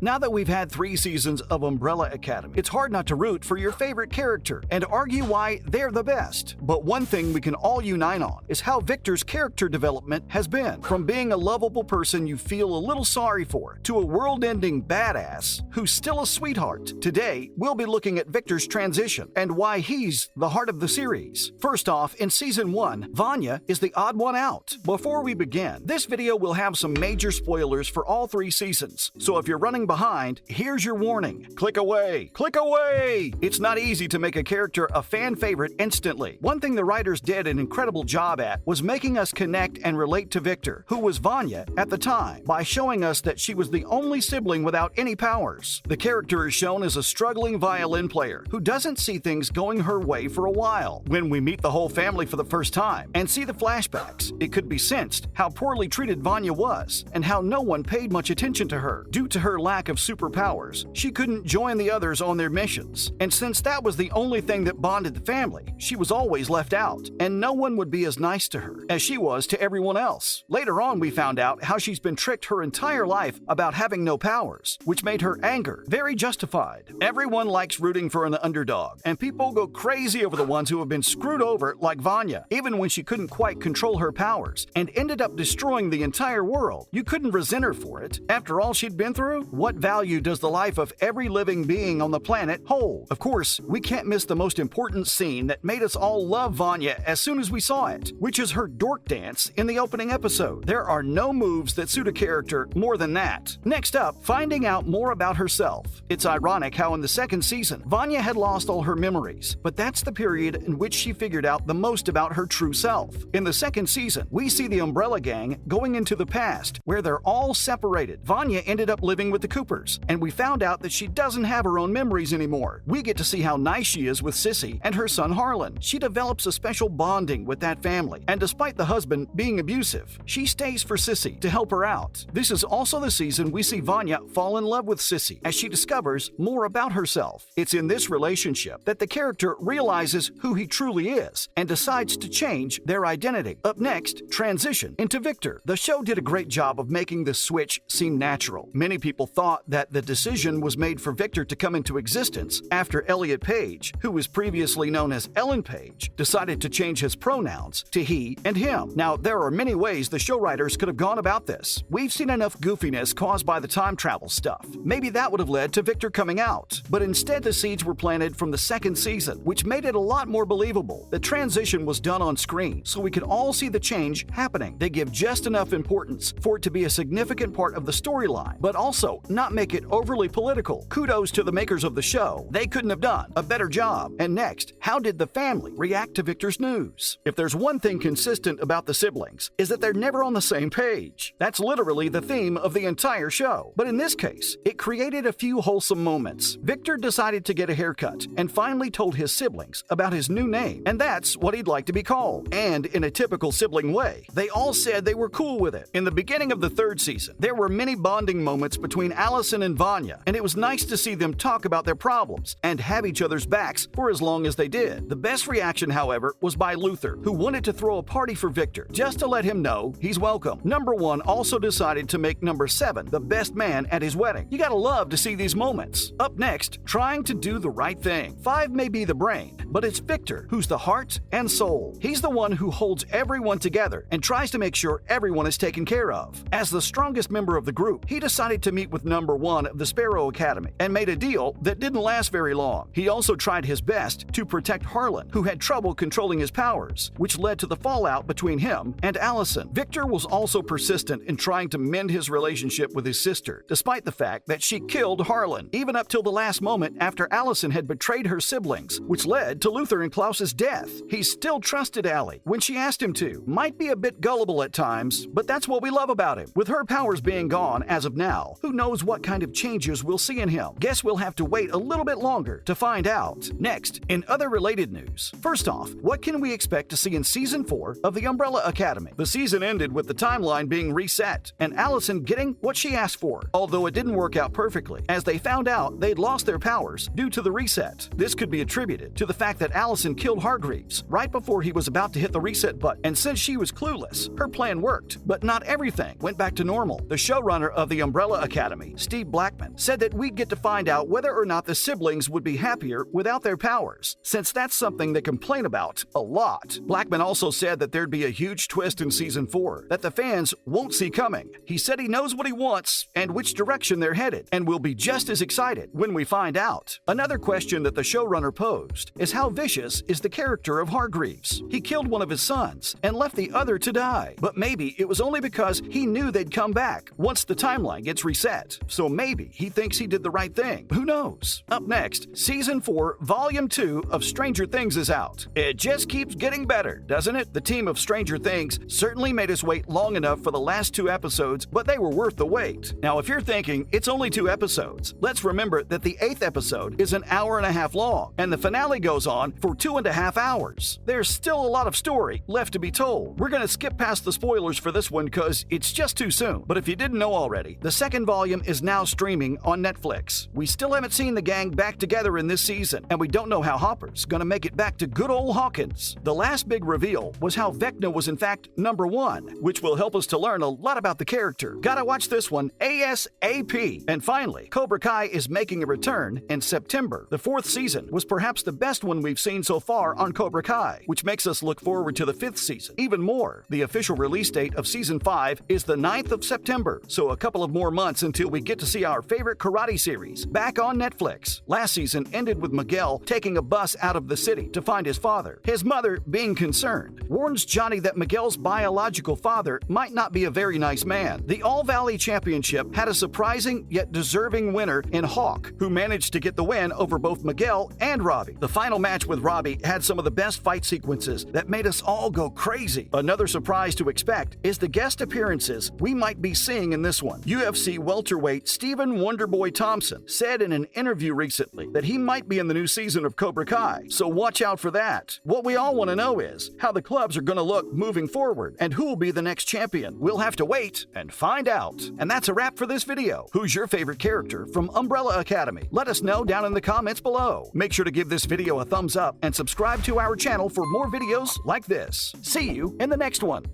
Now that we've had 3 seasons of Umbrella Academy, it's hard not to root for your favorite character and argue why they're the best. But one thing we can all unite on is how Viktor's character development has been. From being a lovable person you feel a little sorry for, to a world-ending badass who's still a sweetheart. Today, we'll be looking at Viktor's transition and why he's the heart of the series. First off, in Season 1, Vanya is the odd one out. Before we begin, this video will have some major spoilers for all 3 seasons, so if you're running behind, here's your warning. Click away! Click away! It's not easy to make a character a fan favorite instantly. One thing the writers did an incredible job at was making us connect and relate to Viktor, who was Vanya at the time, by showing us that she was the only sibling without any powers. The character is shown as a struggling violin player who doesn't see things going her way for a while. When we meet the whole family for the first time and see the flashbacks, it could be sensed how poorly treated Vanya was and how no one paid much attention to her. Due to her lack of superpowers, she couldn't join the others on their missions, and since that was the only thing that bonded the family, she was always left out, and no one would be as nice to her as she was to everyone else. Later on, we found out how she's been tricked her entire life about having no powers, which made her anger very justified. Everyone likes rooting for an underdog, and people go crazy over the ones who have been screwed over like Vanya, even when she couldn't quite control her powers and ended up destroying the entire world. You couldn't resent her for it. After all she'd been through, what value does the life of every living being on the planet hold? Of course, we can't miss the most important scene that made us all love Vanya as soon as we saw it, which is her dork dance in the opening episode. There are no moves that suit a character more than that. Next up, finding out more about herself. It's ironic how in the second season, Vanya had lost all her memories, but that's the period in which she figured out the most about her true self. In the second season, we see the Umbrella Gang going into the past, where they're all separated. Vanya ended up living with the Coopers, and we found out that she doesn't have her own memories anymore. We get to see how nice she is with Sissy and her son Harlan. She develops a special bonding with that family, and despite the husband being abusive, she stays for Sissy to help her out. This is also the season we see Vanya fall in love with Sissy as she discovers more about herself. It's in this relationship that the character realizes who he truly is and decides to change their identity. Up next, transition into Viktor. The show did a great job of making the switch seem natural. Many people thought that the decision was made for Viktor to come into existence after Elliot Page, who was previously known as Ellen Page, decided to change his pronouns to he and him. Now, there are many ways the show writers could have gone about this. We've seen enough goofiness caused by the time travel stuff. Maybe that would have led to Viktor coming out, but instead the seeds were planted from the second season, which made it a lot more believable. The transition was done on screen, so we could all see the change happening. They give just enough importance for it to be a significant part of the storyline, but also not make it overly political. Kudos to the makers of the show. They couldn't have done a better job. And next, how did the family react to Viktor's news? If there's one thing consistent about the siblings, is that they're never on the same page. That's literally the theme of the entire show. But in this case, it created a few wholesome moments. Viktor decided to get a haircut and finally told his siblings about his new name, and that's what he'd like to be called. And in a typical sibling way, they all said they were cool with it. In the beginning of the third season, there were many bonding moments between Allison and Vanya, and it was nice to see them talk about their problems and have each other's backs for as long as they did. The best reaction, however, was by Luther, who wanted to throw a party for Viktor just to let him know he's welcome. Number 1 also decided to make number 7 the best man at his wedding. You gotta love to see these moments. Up next, trying to do the right thing. 5 may be the brain, but it's Viktor who's the heart and soul. He's the one who holds everyone together and tries to make sure everyone is taken care of. As the strongest member of the group, he decided to meet with number 1 of the Sparrow Academy and made a deal that didn't last very long. He also tried his best to protect Harlan, who had trouble controlling his powers, which led to the fallout between him and Allison. Viktor was also persistent in trying to mend his relationship with his sister, despite the fact that she killed Harlan, even up till the last moment after Allison had betrayed her siblings, which led to Luther and Klaus's death. He still trusted Allie when she asked him to. Might be a bit gullible at times, but that's what we love about him. With her powers being gone as of now, who knows what kind of changes we'll see in him? Guess we'll have to wait a little bit longer to find out. Next, in other related news. First off, what can we expect to see in Season 4 of the Umbrella Academy? The season ended with the timeline being reset and Allison getting what she asked for, although it didn't work out perfectly, as they found out they'd lost their powers due to the reset. This could be attributed to the fact that Allison killed Hargreaves right before he was about to hit the reset button, and since she was clueless, her plan worked, but not everything went back to normal. The showrunner of the Umbrella Academy Academy, Steve Blackman, said that we'd get to find out whether or not the siblings would be happier without their powers, since that's something they complain about a lot. Blackman also said that there'd be a huge twist in Season 4 that the fans won't see coming. He said he knows what he wants and which direction they're headed, and we'll be just as excited when we find out. Another question that the showrunner posed is how vicious is the character of Hargreaves? He killed one of his sons and left the other to die, but maybe it was only because he knew they'd come back once the timeline gets reset. So maybe he thinks he did the right thing. Who knows? Up next, Season 4, Volume 2 of Stranger Things is out. It just keeps getting better, doesn't it? The team of Stranger Things certainly made us wait long enough for the last 2 episodes, but they were worth the wait. Now, if you're thinking it's only 2 episodes, let's remember that the 8th episode is an hour and a half long, and the finale goes on for 2.5 hours. There's still a lot of story left to be told. We're gonna skip past the spoilers for this one because it's just too soon. But if you didn't know already, the second volume is now streaming on Netflix. We still haven't seen the gang back together in this season, and we don't know how Hopper's gonna make it back to good old Hawkins. The last big reveal was how Vecna was in fact number 1, which will help us to learn a lot about the character. Gotta watch this one ASAP. And finally, Cobra Kai is making a return in September. The 4th season was perhaps the best one we've seen so far on Cobra Kai, which makes us look forward to the 5th season even more. The official release date of Season 5 is the 9th of September, so a couple of more months until we get to see our favorite karate series back on Netflix. Last season ended with Miguel taking a bus out of the city to find his father. His mother, being concerned, warns Johnny that Miguel's biological father might not be a very nice man. The All-Valley Championship had a surprising yet deserving winner in Hawk, who managed to get the win over both Miguel and Robbie. The final match with Robbie had some of the best fight sequences that made us all go crazy. Another surprise to expect is the guest appearances we might be seeing in this one. UFC welterweight Stephen Wonderboy Thompson said in an interview recently that he might be in the new season of Cobra Kai, so watch out for that. What we all want to know is how the clubs are going to look moving forward and who will be the next champion. We'll have to wait and find out. And that's a wrap for this video. Who's your favorite character from Umbrella Academy? Let us know down in the comments below. Make sure to give this video a thumbs up and subscribe to our channel for more videos like this. See you in the next one.